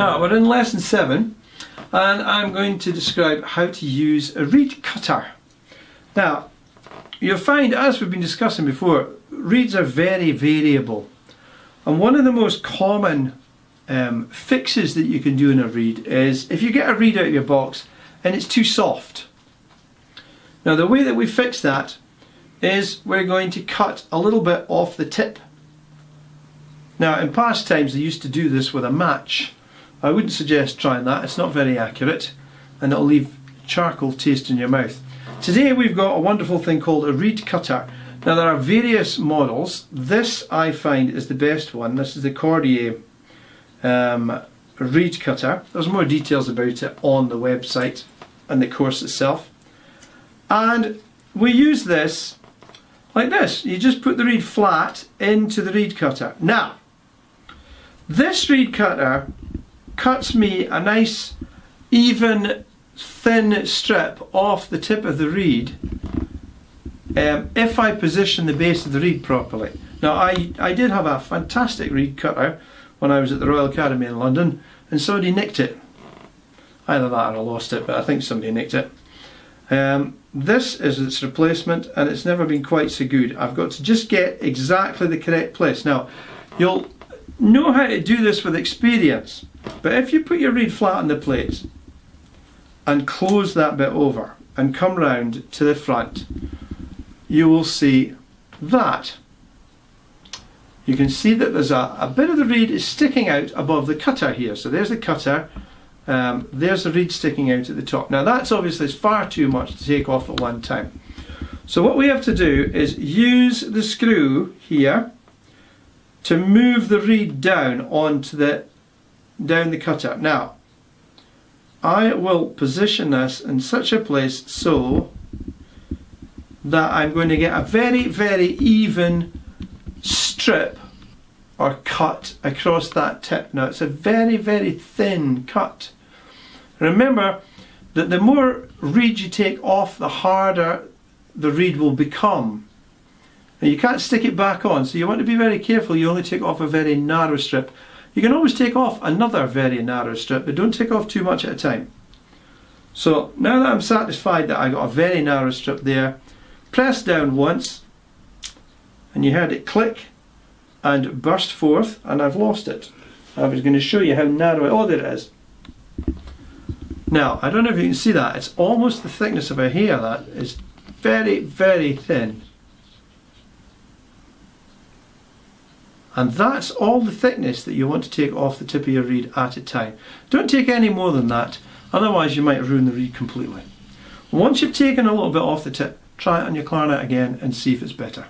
Now we're in lesson 7 and I'm going to describe how to use a reed cutter. Now you'll find, as we've been discussing before, reeds are very variable, and one of the most common fixes that you can do in a reed is if you get a reed out of your box and it's too soft. Now the way that we fix that is we're going to cut a little bit off the tip. Now in past times they used to do this with a match. I wouldn't suggest trying that, it's not very accurate and it'll leave charcoal taste in your mouth. Today we've got a wonderful thing called a reed cutter. Now there are various models. This I find is the best one. This is the Cordier reed cutter. There's more details about it on the website and the course itself. And we use this like this. You just put the reed flat into the reed cutter. Now this reed cutter cuts me a nice even thin strip off the tip of the reed if I position the base of the reed properly. Now I did have a fantastic reed cutter when I was at the Royal Academy in London and somebody nicked it. Either that or I lost it, but I think somebody nicked it. This is its replacement and it's never been quite so good. I've got to just get exactly the correct place. Now you'll know how to do this with experience, but if you put your reed flat on the plate and close that bit over and come round to the front, you will see that. You can see that there's a bit of the reed is sticking out above the cutter here. So there's the cutter, there's the reed sticking out at the top. Now that's obviously far too much to take off at one time. So what we have to do is use the screw here to move the reed down onto the cutter. Now I will position this in such a place so that I'm going to get a very, very even strip or cut across that tip. Now it's a very, very thin cut. Remember that the more reed you take off, the harder the reed will become. Now you can't stick it back on, so you want to be very careful. You only take off a very narrow strip. You can always take off another very narrow strip, but don't take off too much at a time. So now that I'm satisfied that I got a very narrow strip there, press down once and you heard it click and burst forth, and I've lost it. I was going to show you how narrow oh there it is. Now I don't know if you can see that, it's almost the thickness of a hair. That is very, very thin. And that's all the thickness that you want to take off the tip of your reed at a time. Don't take any more than that, otherwise you might ruin the reed completely. Once you've taken a little bit off the tip, try it on your clarinet again and see if it's better.